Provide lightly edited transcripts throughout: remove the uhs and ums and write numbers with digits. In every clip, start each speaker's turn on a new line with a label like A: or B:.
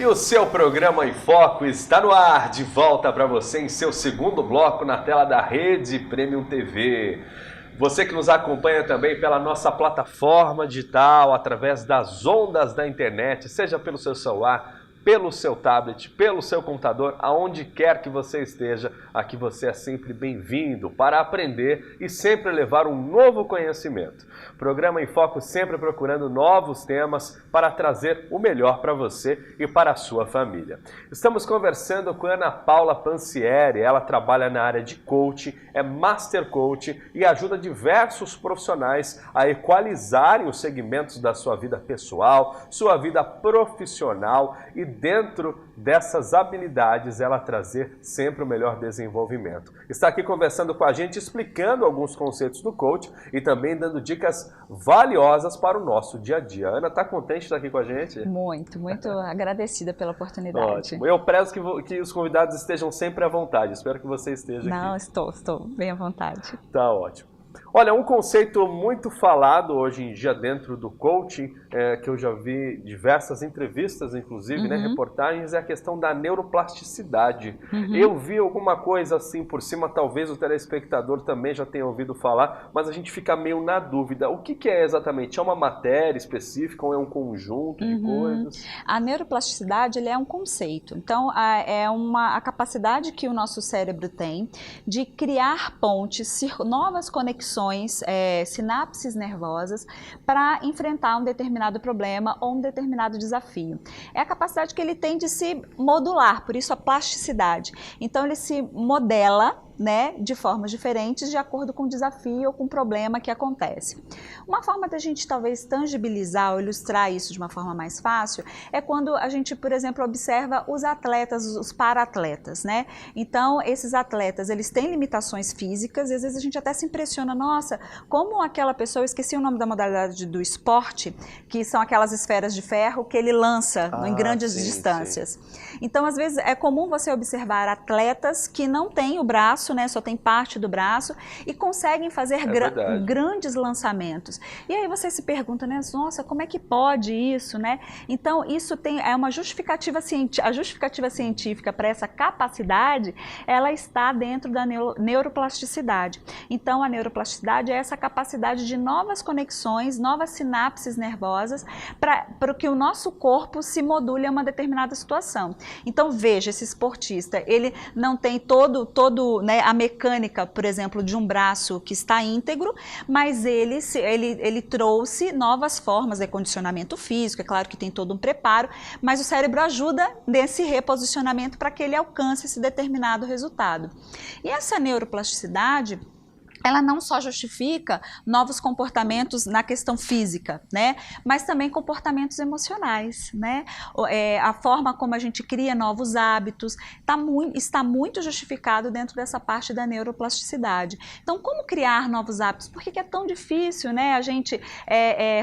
A: E o seu programa em Foco está no ar, de volta para você em seu segundo bloco na tela da Rede Premium TV. Você que nos acompanha também pela nossa plataforma digital, através das ondas da internet, seja pelo seu celular, pelo seu tablet, pelo seu computador, aonde quer que você esteja, aqui você é sempre bem-vindo para aprender e sempre levar um novo conhecimento. Programa em Foco sempre procurando novos temas para trazer o melhor para você e para a sua família. Estamos conversando com Ana Paula Pancieri, ela trabalha na área de coaching, é Master Coach e ajuda diversos profissionais a equalizarem os segmentos da sua vida pessoal, sua vida profissional e dentro dessas habilidades ela trazer sempre o melhor desenvolvimento. Está aqui conversando com a gente, explicando alguns conceitos do coach e também dando dicas valiosas para o nosso dia a dia. Ana, está contente de estar aqui com a gente?
B: Muito agradecida pela oportunidade.
A: Ótimo. Eu prezo que os convidados estejam sempre à vontade. Espero que você esteja aqui.
B: Não, estou bem à vontade.
A: Tá ótimo. Olha, um conceito muito falado hoje em dia dentro do coaching, que eu já vi diversas entrevistas, inclusive, né, reportagens, é a questão da neuroplasticidade. Eu vi alguma coisa assim por cima, talvez o telespectador também já tenha ouvido falar, mas a gente fica meio na dúvida. O que é exatamente? É uma matéria específica ou é um conjunto de coisas?
B: A neuroplasticidade ele é um conceito. Então, é a capacidade que o nosso cérebro tem de criar pontes, novas conexões, sinapses nervosas para enfrentar um determinado problema ou um determinado desafio. É a capacidade que ele tem de se modular, por isso a plasticidade. Então ele se modela, né, de formas diferentes de acordo com o desafio ou com o problema que acontece. Uma forma da gente talvez tangibilizar ou ilustrar isso de uma forma mais fácil é quando a gente, por exemplo, observa os atletas, os para-atletas, né? Então, esses atletas, eles têm limitações físicas e às vezes a gente até se impressiona, nossa, como aquela pessoa, eu esqueci o nome da modalidade do esporte, que são aquelas esferas de ferro que ele lança em grandes distâncias. Sim. Então, às vezes, é comum você observar atletas que não têm o braço, né, só tem parte do braço e conseguem fazer grandes lançamentos. E aí você se pergunta, né, nossa, como é que pode isso, né? Então isso é uma justificativa científica, a justificativa científica para essa capacidade, ela está dentro da neuroplasticidade. Então a neuroplasticidade é essa capacidade de novas conexões, novas sinapses nervosas para que o nosso corpo se module a uma determinada situação. Então veja, esse esportista, ele não tem né, a mecânica, por exemplo, de um braço que está íntegro, mas ele trouxe novas formas de condicionamento físico, é claro que tem todo um preparo, mas o cérebro ajuda nesse reposicionamento para que ele alcance esse determinado resultado. E essa neuroplasticidade, ela não só justifica novos comportamentos na questão física, né, mas também comportamentos emocionais, né, a forma como a gente cria novos hábitos está muito justificado dentro dessa parte da neuroplasticidade. Então, como criar novos hábitos? Por que é tão difícil, né, a gente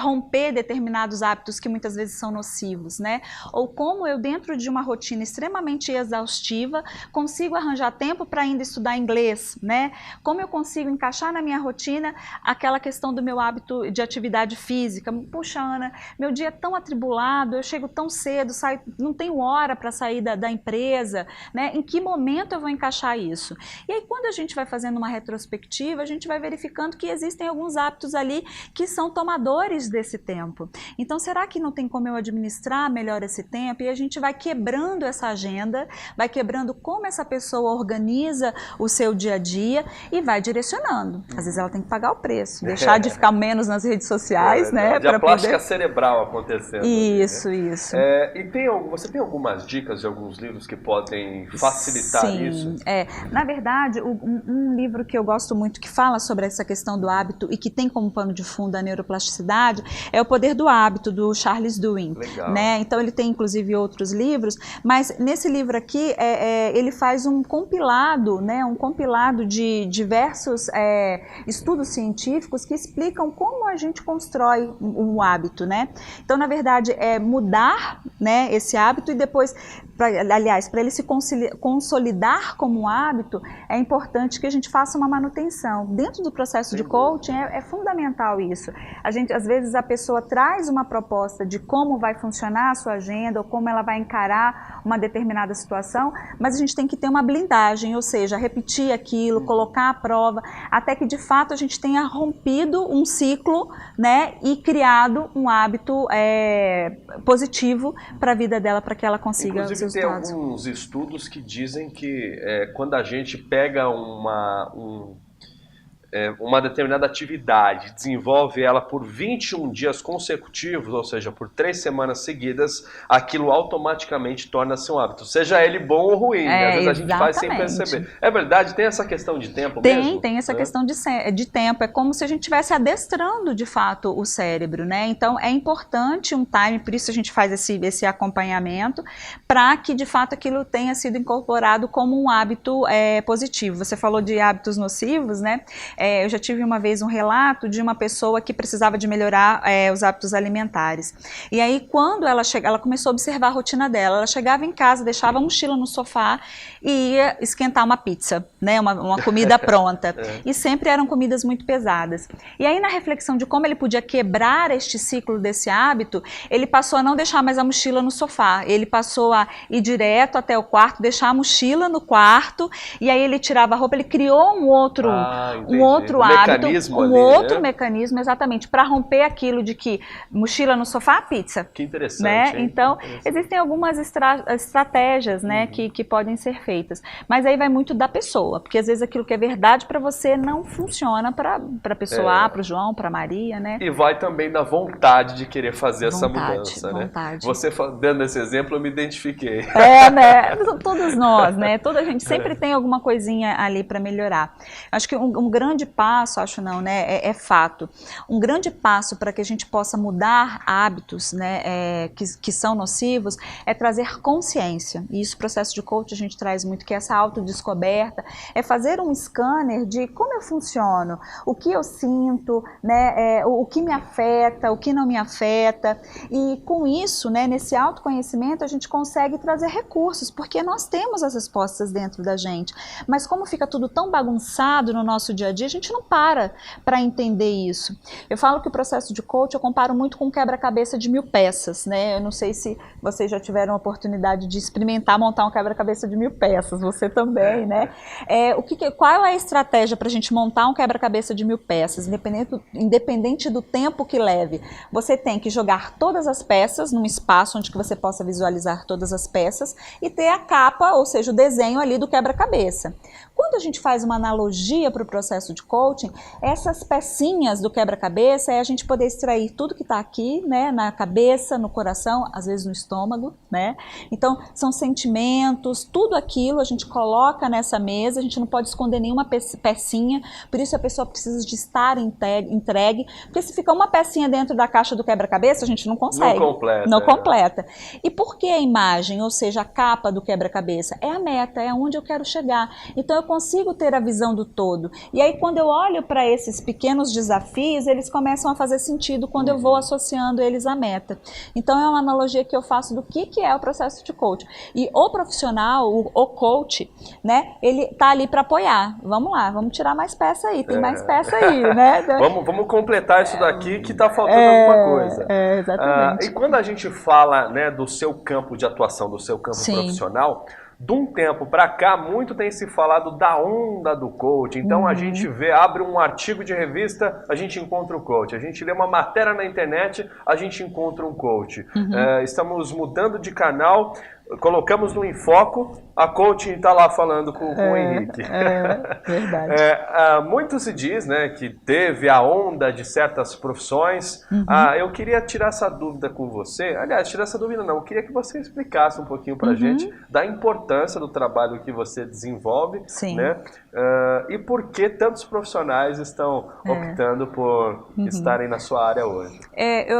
B: romper determinados hábitos que muitas vezes são nocivos, né, ou como eu dentro de uma rotina extremamente exaustiva consigo arranjar tempo para ainda estudar inglês, né, como eu consigo encaixar na minha rotina aquela questão do meu hábito de atividade física. Puxa, Ana, meu dia é tão atribulado, eu chego tão cedo, não tenho hora para sair da empresa, né? Em que momento eu vou encaixar isso? E aí, quando a gente vai fazendo uma retrospectiva, a gente vai verificando que existem alguns hábitos ali que são tomadores desse tempo. Então, será que não tem como eu administrar melhor esse tempo? E a gente vai quebrando essa agenda, vai quebrando como essa pessoa organiza o seu dia a dia e vai direcionando. Às vezes ela tem que pagar o preço, deixar de ficar menos nas redes sociais, né?
A: A plástica cerebral acontecendo.
B: Isso, né? Isso.
A: E você tem algumas dicas de alguns livros que podem facilitar isso?
B: Sim, na verdade, um livro que eu gosto muito que fala sobre essa questão do hábito e que tem como pano de fundo a neuroplasticidade é O Poder do Hábito, do Charles Duhigg.
A: Legal.
B: Né? Então ele tem inclusive outros livros, mas nesse livro aqui ele faz um compilado, né? Um compilado de diversos estudos científicos que explicam como a gente constrói um hábito, né? Então, na verdade, é mudar, né, esse hábito e depois, aliás, para ele se consolidar como um hábito, é importante que a gente faça uma manutenção. Dentro do processo de coaching é fundamental isso. Às vezes a pessoa traz uma proposta de como vai funcionar a sua agenda ou como ela vai encarar uma determinada situação, mas a gente tem que ter uma blindagem, ou seja, repetir aquilo, colocar à prova, até que de fato a gente tenha rompido um ciclo, né, e criado um hábito positivo para a vida dela, para que ela consiga os resultados.
A: Inclusive tem alguns estudos que dizem que quando a gente pega uma determinada atividade, desenvolve ela por 21 dias consecutivos, ou seja, por 3 semanas seguidas, aquilo automaticamente torna-se um hábito, seja ele bom ou ruim, às vezes a gente faz sem perceber. É verdade? Tem essa questão de tempo mesmo?
B: Tem essa questão de tempo, é como se a gente estivesse adestrando de fato o cérebro, né? Então é importante um time, por isso a gente faz esse acompanhamento, para que de fato aquilo tenha sido incorporado como um hábito positivo. Você falou de hábitos nocivos, né? Eu já tive uma vez um relato de uma pessoa que precisava de melhorar os hábitos alimentares. E aí, quando ela começou a observar a rotina dela. Ela chegava em casa, deixava a mochila no sofá e ia esquentar uma pizza, né? Uma comida pronta. E sempre eram comidas muito pesadas. E aí, na reflexão de como ele podia quebrar este ciclo desse hábito, ele passou a não deixar mais a mochila no sofá. Ele passou a ir direto até o quarto, deixar a mochila no quarto, e aí ele tirava a roupa, ele criou um outro hábito, mecanismo, exatamente, para romper aquilo de que mochila no sofá, pizza.
A: Que interessante,
B: né? Então, existem algumas estratégias, né, que podem ser feitas. Mas aí vai muito da pessoa, porque às vezes aquilo que é verdade para você não funciona para a pessoa A, para o João, para a Maria, né?
A: E vai também da vontade de querer fazer essa mudança, né? Você dando esse exemplo, eu me identifiquei.
B: Né? Todos nós, né? Toda a gente sempre tem alguma coisinha ali para melhorar. Acho que um grande passo, né, é fato. Um grande passo para que a gente possa mudar hábitos, né, que são nocivos, é trazer consciência. E isso, o processo de coach, a gente traz muito, que é essa autodescoberta, é fazer um scanner de como eu funciono, o que eu sinto, né, o que me afeta, o que não me afeta. E com isso, né, nesse autoconhecimento, a gente consegue trazer recursos, porque nós temos as respostas dentro da gente. Mas como fica tudo tão bagunçado no nosso dia a dia, a gente não para entender isso. Eu falo que o processo de coach eu comparo muito com um quebra-cabeça de 1000 peças, né? Eu não sei se vocês já tiveram a oportunidade de experimentar montar um quebra-cabeça de 1000 peças, você também, né? Qual é a estratégia para a gente montar um quebra-cabeça de 1000 peças, independente do tempo que leve? Você tem que jogar todas as peças num espaço onde que você possa visualizar todas as peças e ter a capa, ou seja, o desenho ali do quebra-cabeça. Quando a gente faz uma analogia para o processo de coaching, essas pecinhas do quebra-cabeça é a gente poder extrair tudo que está aqui, né, na cabeça, no coração, às vezes no estômago, né? Então, são sentimentos, tudo aquilo a gente coloca nessa mesa, a gente não pode esconder nenhuma pecinha, por isso a pessoa precisa de estar entregue, porque se ficar uma pecinha dentro da caixa do quebra-cabeça, a gente não consegue. Não completa. E por que a imagem, ou seja, a capa do quebra-cabeça? É a meta, é onde eu quero chegar. Então, eu consigo ter a visão do todo. E aí, quando eu olho para esses pequenos desafios, eles começam a fazer sentido quando eu vou associando eles à meta. Então, é uma analogia que eu faço do que é o processo de coach. E o profissional, o coach, né, ele tá ali para apoiar. Vamos lá, vamos tirar mais peça aí, tem mais peça aí, né?
A: Vamos completar isso daqui que tá faltando alguma coisa.
B: Exatamente.
A: E quando a gente fala, né, do seu campo de atuação, do seu campo profissional, de um tempo para cá, muito tem se falado da onda do coach. Então a gente abre um artigo de revista, a gente encontra o coach. A gente lê uma matéria na internet, a gente encontra um coach. Estamos mudando de canal, colocamos no Enfoco, a coaching está lá falando com o Henrique.
B: Verdade.
A: Muito se diz, né, que teve a onda de certas profissões. Eu queria tirar essa dúvida com você. Aliás, tirar essa dúvida não, eu queria que você explicasse um pouquinho para a gente da importância do trabalho que você desenvolve.
B: Sim.
A: Né, e por que tantos profissionais estão optando por estarem na sua área hoje.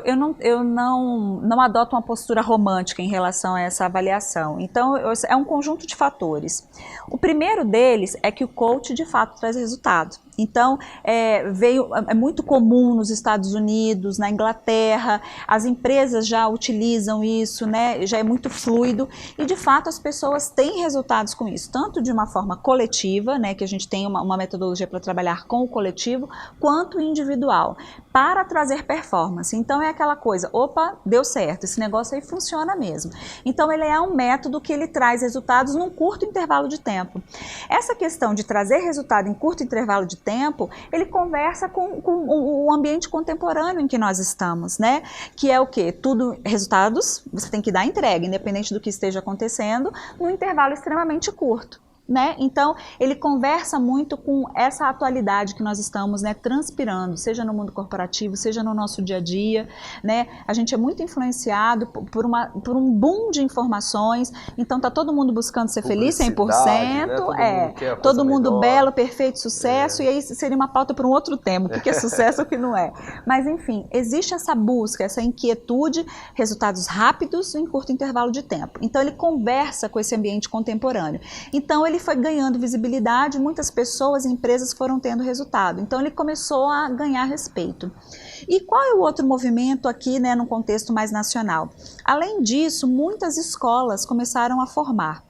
B: Eu não adoto uma postura romântica em relação a essa avaliação. Então, é um conjunto de fatores. O primeiro deles é que o coach, de fato, traz resultado. Então, é muito comum nos Estados Unidos, na Inglaterra, as empresas já utilizam isso, né? Já é muito fluido e, de fato, as pessoas têm resultados com isso, tanto de uma forma coletiva, né, que a gente tem uma metodologia para trabalhar com o coletivo, quanto individual, para trazer performance. Então, é aquela coisa, opa, deu certo, esse negócio aí funciona mesmo. Então, ele é um método que ele traz resultados num curto intervalo de tempo. Essa questão de trazer resultado em curto intervalo de tempo, ele conversa com o ambiente contemporâneo em que nós estamos, né? Que é o quê? Tudo, resultados, você tem que dar entrega, independente do que esteja acontecendo, num intervalo extremamente curto. Né? Então, ele conversa muito com essa atualidade que nós estamos, né, transpirando, seja no mundo corporativo, seja no nosso dia a dia, né? A gente é muito influenciado por um boom de informações, então está todo mundo buscando ser feliz 100%, né? Todo mundo belo, perfeito, sucesso, e aí seria uma pauta para um outro tema, o que é sucesso e o que não é. Mas, enfim, existe essa busca, essa inquietude, resultados rápidos em curto intervalo de tempo. Então, ele conversa com esse ambiente contemporâneo. Então, ele foi ganhando visibilidade, muitas pessoas e empresas foram tendo resultado. Então, ele começou a ganhar respeito. E qual é o outro movimento aqui, né, num contexto mais nacional? Além disso, muitas escolas começaram a formar,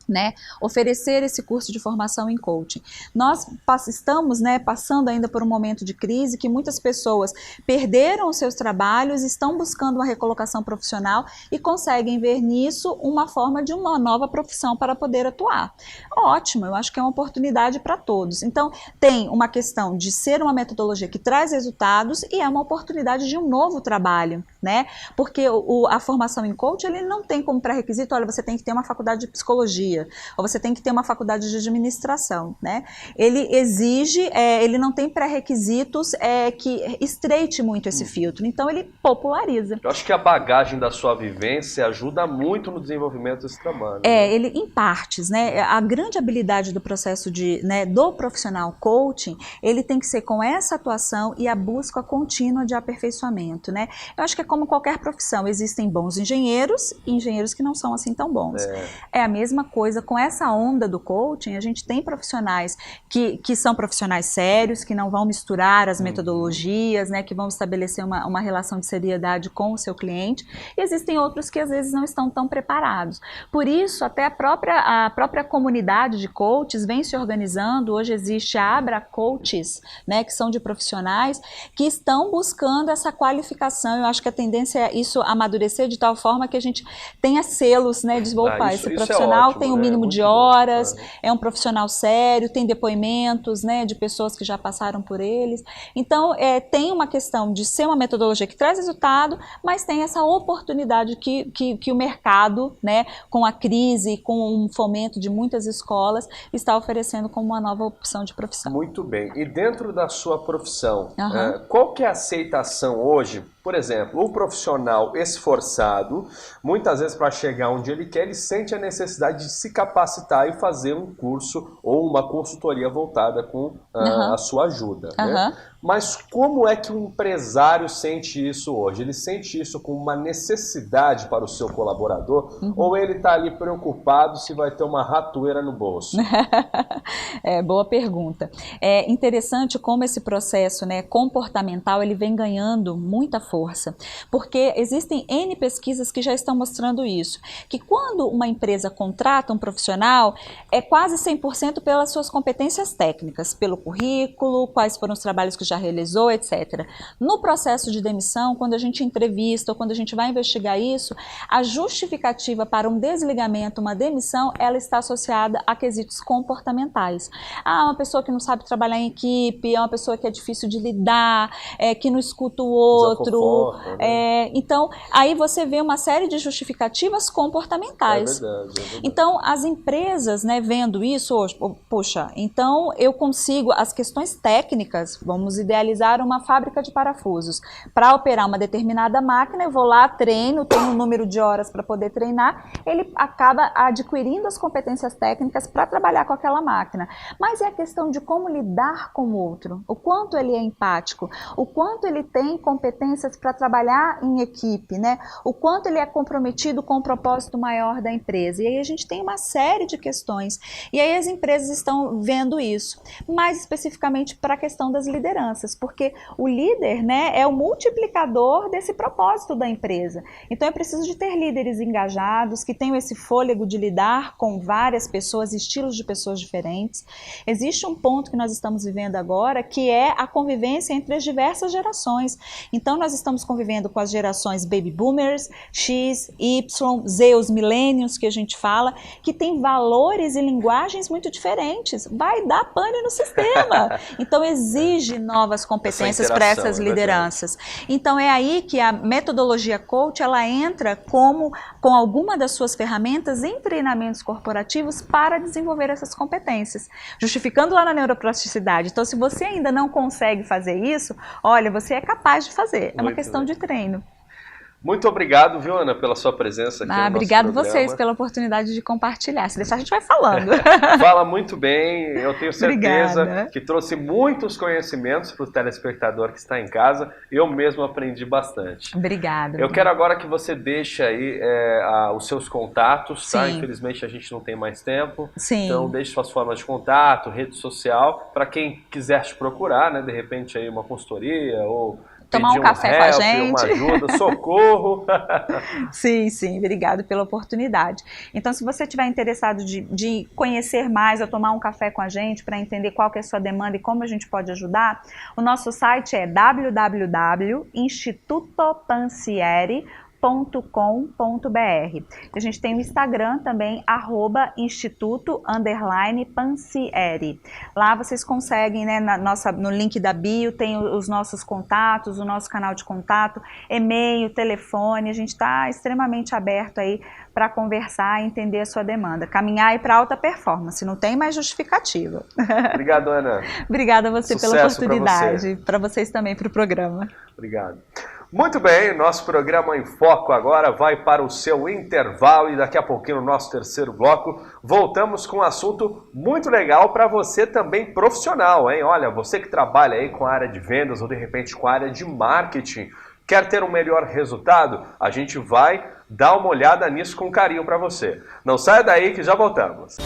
B: né, oferecer esse curso de formação em coaching. Nós estamos, né, passando ainda por um momento de crise que muitas pessoas perderam os seus trabalhos, estão buscando uma recolocação profissional e conseguem ver nisso uma forma de uma nova profissão para poder atuar. Ótimo, eu acho que é uma oportunidade para todos. Então, tem uma questão de ser uma metodologia que traz resultados e é uma oportunidade de um novo trabalho, né? Porque a formação em coaching, ele não tem como pré-requisito, olha, você tem que ter uma faculdade de psicologia, ou você tem que ter uma faculdade de administração, né? Ele exige, ele não tem pré-requisitos que estreite muito esse filtro, então ele populariza.
A: Eu acho que a bagagem da sua vivência ajuda muito no desenvolvimento desse trabalho.
B: Ele em partes, né? A grande habilidade do processo do profissional coaching, ele tem que ser com essa atuação e a busca contínua de aperfeiçoamento, né? Eu acho que é como qualquer profissão, existem bons engenheiros e engenheiros que não são assim tão bons. É a mesma coisa com essa onda do coaching, a gente tem profissionais que são profissionais sérios, que não vão misturar as metodologias, né, que vão estabelecer uma relação de seriedade com o seu cliente, e existem outros que às vezes não estão tão preparados. Por isso, até a própria comunidade de coaches vem se organizando. Hoje existe a Abra Coaches, né, que são de profissionais que estão buscando essa qualificação. Eu acho que a tendência é isso amadurecer de tal forma que a gente tenha selos, né, de opa, esse profissional ótimo, tem um mínimo de horas, é um profissional sério, tem depoimentos, né, de pessoas que já passaram por eles. Então, tem uma questão de ser uma metodologia que traz resultado, mas tem essa oportunidade que o mercado, né, com a crise, com um fomento de muitas escolas, está oferecendo como uma nova opção de profissão.
A: Muito bem. E dentro da sua profissão, qual que é a aceitação hoje? Por exemplo, o profissional esforçado, muitas vezes para chegar onde ele quer, ele sente a necessidade de se capacitar e fazer um curso ou uma consultoria voltada com a sua ajuda. Né? Mas como é que um empresário sente isso hoje? Ele sente isso como uma necessidade para o seu colaborador ou ele está ali preocupado se vai ter uma ratoeira no bolso?
B: Boa pergunta. É interessante como esse processo, né, comportamental, ele vem ganhando muita força, porque existem N pesquisas que já estão mostrando isso, que quando uma empresa contrata um profissional, é quase 100% pelas suas competências técnicas, pelo currículo, quais foram os trabalhos que já realizou, etc. No processo de demissão, quando a gente entrevista ou quando a gente vai investigar isso, a justificativa para um desligamento, uma demissão, ela está associada a quesitos comportamentais. Uma pessoa que não sabe trabalhar em equipe, é uma pessoa que é difícil de lidar, que não escuta o outro. Então, aí você vê uma série de justificativas comportamentais.
A: É verdade.
B: Então, as empresas, né, vendo isso, poxa, então eu consigo, as questões técnicas, vamos idealizar uma fábrica de parafusos. Para operar uma determinada máquina, eu vou lá, treino, tenho um número de horas para poder treinar, ele acaba adquirindo as competências técnicas para trabalhar com aquela máquina. Mas é a questão de como lidar com o outro, o quanto ele é empático, o quanto ele tem competências para trabalhar em equipe, né? O quanto ele é comprometido com o propósito maior da empresa. E aí a gente tem uma série de questões. E aí as empresas estão vendo isso. Mais especificamente para a questão das lideranças, porque o líder, né, é o multiplicador desse propósito da empresa. Então é preciso de ter líderes engajados, que tenham esse fôlego de lidar com várias pessoas, estilos de pessoas diferentes. Existe um ponto que nós estamos vivendo agora, que é a convivência entre as diversas gerações. Então nós estamos convivendo com as gerações Baby Boomers, X, Y, Z, os millennials que a gente fala, que tem valores e linguagens muito diferentes. Vai dar pane no sistema. Então exige novas competências para essas lideranças. Então é aí que a metodologia coach, ela entra com alguma das suas ferramentas em treinamentos corporativos para desenvolver essas competências, justificando lá na neuroplasticidade. Então se você ainda não consegue fazer isso, olha, você é capaz de fazer. É uma questão de treino.
A: Muito obrigado, viu, Ana, pela sua presença aqui no nosso
B: obrigado
A: programa.
B: Vocês pela oportunidade de compartilhar. Se deixar, a gente vai falando.
A: Fala muito bem, eu tenho certeza
B: Obrigada.
A: Que trouxe muitos conhecimentos para o telespectador que está em casa. Eu mesmo aprendi bastante.
B: Obrigada.
A: Eu quero agora que você deixe aí os seus contatos, tá?
B: Sim.
A: Infelizmente a gente não tem mais tempo.
B: Sim.
A: Então deixe suas formas de contato, rede social, para quem quiser te procurar, né? De repente aí uma consultoria ou
B: tomar um café com a gente.
A: Uma ajuda, socorro.
B: Sim, sim, obrigado pela oportunidade. Então, se você estiver interessado de conhecer mais ou tomar um café com a gente para entender qual que é a sua demanda e como a gente pode ajudar, o nosso site é www.institutopansieri.com.br. A gente tem o Instagram também, @instituto_pansieri. Lá vocês conseguem, né, no link da bio, tem os nossos contatos, o nosso canal de contato, e-mail, telefone. A gente está extremamente aberto aí para conversar e entender a sua demanda. Caminhar aí para alta performance, não tem mais justificativa.
A: Obrigado, Ana.
B: Obrigada a você
A: Sucesso
B: pela oportunidade.
A: Para
B: vocês também, para o programa.
A: Obrigado. Muito bem, nosso programa em foco agora vai para o seu intervalo e daqui a pouquinho no nosso terceiro bloco voltamos com um assunto muito legal para você também profissional, hein? Olha, você que trabalha aí com a área de vendas ou de repente com a área de marketing, quer ter um melhor resultado? A gente vai dar uma olhada nisso com carinho para você. Não saia daí que já voltamos.